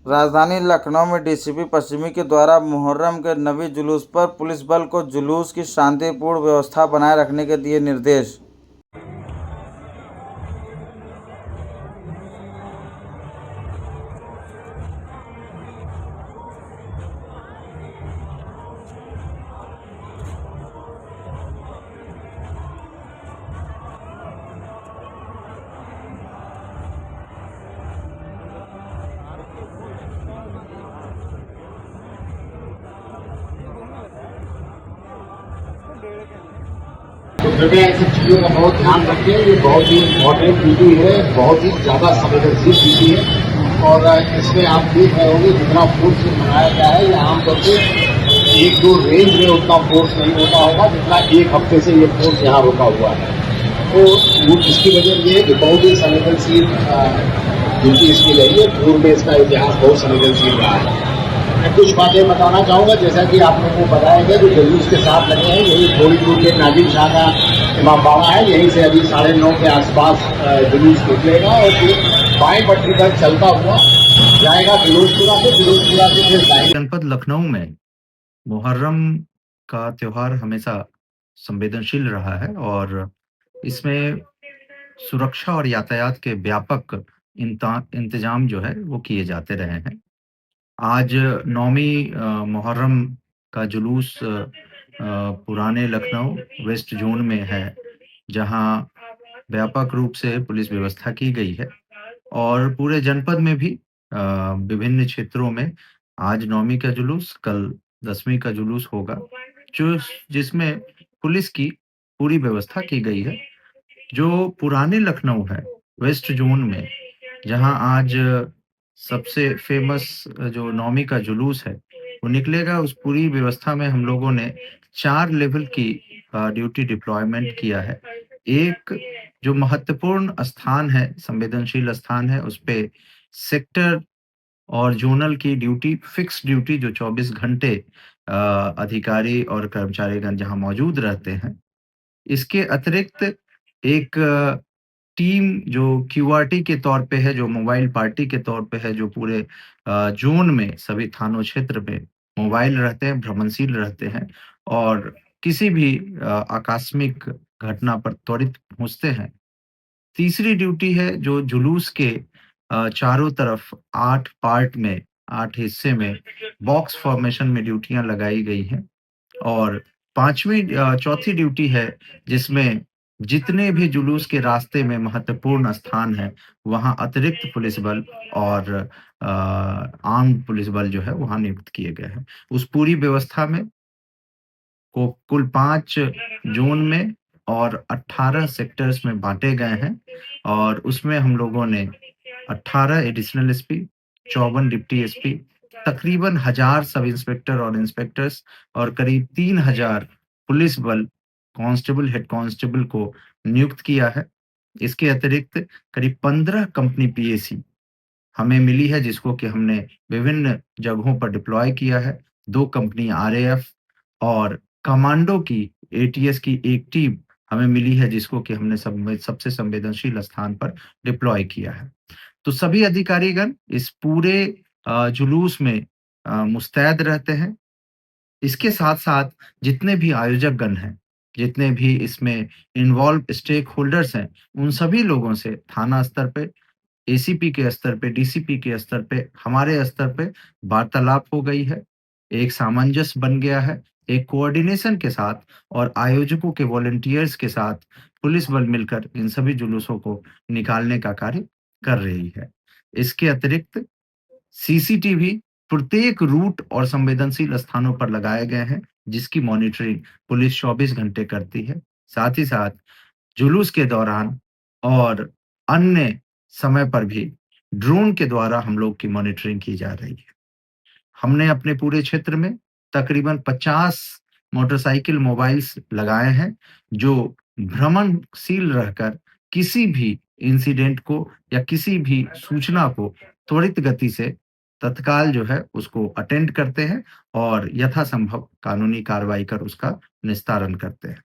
राजधानी लखनऊ में डीसीपी पश्चिमी के द्वारा मुहर्रम के नबी जुलूस पर पुलिस बल को जुलूस की शांतिपूर्ण व्यवस्था बनाए रखने के दिए निर्देश। तो कृपया इन सब चीज़ों का बहुत ध्यान रखें। ये बहुत ही इम्पोर्टेंट ड्यूटी है, बहुत ही ज़्यादा संवेदनशील ड्यूटी है और इसमें आप देख रहे होंगे जितना फोर्स मंगाया गया है ये आमतौर पर एक दो रेंज में उतना फोर्स नहीं होता होगा जितना एक हफ्ते से ये फोर्स यहाँ रुका हुआ है। तो इसकी वजह ये है कि बहुत ही संवेदनशील ड्यूटी इसकी रही है। पूर्व में इसका इतिहास बहुत संवेदनशील रहा है। मैं कुछ बातें बताना चाहूँगा, जैसा कि आप लोगों को बताया गया जो जुलूस के साथ लगे हैं, यही थोड़ी दूर के नाजिम शाह का इमामबाड़ा है। यहीं से अभी 9:30 के आसपास जुलूस निकलेगा और फिर बाएं पटरी पर चलता हुआ जाएगा फिरोजपुरा से फिर दाहिने। जनपद लखनऊ में मुहर्रम का त्योहार हमेशा संवेदनशील रहा है और इसमें सुरक्षा और यातायात के व्यापक इंतजाम जो है वो किए जाते रहे हैं। आज नौमी मुहर्रम का जुलूस पुराने लखनऊ वेस्ट जोन में है, जहां व्यापक रूप से पुलिस व्यवस्था की गई है और पूरे जनपद में भी विभिन्न क्षेत्रों में आज नौमी का जुलूस, कल 10वीं का जुलूस होगा, जो जिसमें पुलिस की पूरी व्यवस्था की गई है। जो पुराने लखनऊ है वेस्ट जोन में, जहां आज सबसे फेमस जो नौमी का जुलूस है वो निकलेगा, उस पूरी व्यवस्था में हम लोगों ने 4 लेवल की ड्यूटी डिप्लॉयमेंट किया है। एक जो महत्वपूर्ण स्थान है, संवेदनशील स्थान है, उस पे सेक्टर और जोनल की ड्यूटी, फिक्स ड्यूटी जो 24 घंटे अधिकारी और कर्मचारीगण जहां मौजूद रहते हैं। इसके अतिरिक्त एक टीम जो क्यूआरटी के तौर पे है, जो मोबाइल पार्टी के तौर पे है, जो पूरे जोन में सभी थानों क्षेत्र में मोबाइल रहते हैं, भ्रमणशील रहते हैं और किसी भी आकस्मिक घटना पर त्वरित पहुंचते हैं। तीसरी ड्यूटी है जो जुलूस के चारों तरफ 8 पार्ट में, 8 हिस्से में बॉक्स फॉर्मेशन में ड्यूटियां लगाई गई हैं और चौथी ड्यूटी है जिसमें जितने भी जुलूस के रास्ते में महत्वपूर्ण स्थान है, वहाँ अतिरिक्त पुलिस बल और आर्म्ड पुलिस बल जो है वहाँ नियुक्त किए गए हैं। उस पूरी व्यवस्था में को कुल 5 जोन में और 18 सेक्टर्स में बाँटे गए हैं और उसमें हम लोगों ने 18 एडिशनल एसपी, 54 डिप्टी एसपी, तकरीबन 1000 सब इंस्पेक्टर और इंस्पेक्टर्स और करीब 3000 पुलिस बल, कांस्टेबल, हेड कांस्टेबल को नियुक्त किया है। इसके अतिरिक्त करीब 15 कंपनी पीएसी हमें मिली है, जिसको कि हमने विभिन्न जगहों पर डिप्लॉय किया है। 2 कंपनी आरएएफ और कमांडो की, एटीएस की एक टीम हमें मिली है, जिसको कि हमने सबसे संवेदनशील स्थान पर डिप्लॉय किया है। तो सभी अधिकारीगण इस पूरे जुलूस में मुस्तैद रहते हैं। इसके साथ-साथ जितने भी आयोजकगण हैं, जितने भी इसमें इन्वॉल्व स्टेक होल्डर्स हैं, उन सभी लोगों से थाना स्तर पे, एसीपी के स्तर पे, डीसीपी के स्तर पे, हमारे स्तर पे वार्तालाप हो गई है। एक सामंजस्य बन गया है। एक कोऑर्डिनेशन के साथ और आयोजकों के वॉलंटियर्स के साथ पुलिस बल मिलकर इन सभी जुलूसों को निकालने का कार्य कर रही है। इसके अतिरिक्त सीसीटीवी प्रत्येक रूट और संवेदनशील स्थानों पर लगाए गए हैं, जिसकी मॉनिटरिंग पुलिस 24 घंटे करती है। साथ ही साथ जुलूस के दौरान और अन्य समय पर भी ड्रोन के द्वारा हम लोग की मॉनिटरिंग की जा रही है। हमने अपने पूरे क्षेत्र में तकरीबन 50 मोटरसाइकिल मोबाइल्स लगाए हैं, जो भ्रमणशील रहकर किसी भी इंसिडेंट को या किसी भी सूचना को त्वरित गति से तत्काल जो है उसको अटेंड करते हैं और यथासंभव कानूनी कार्रवाई कर उसका निस्तारण करते हैं।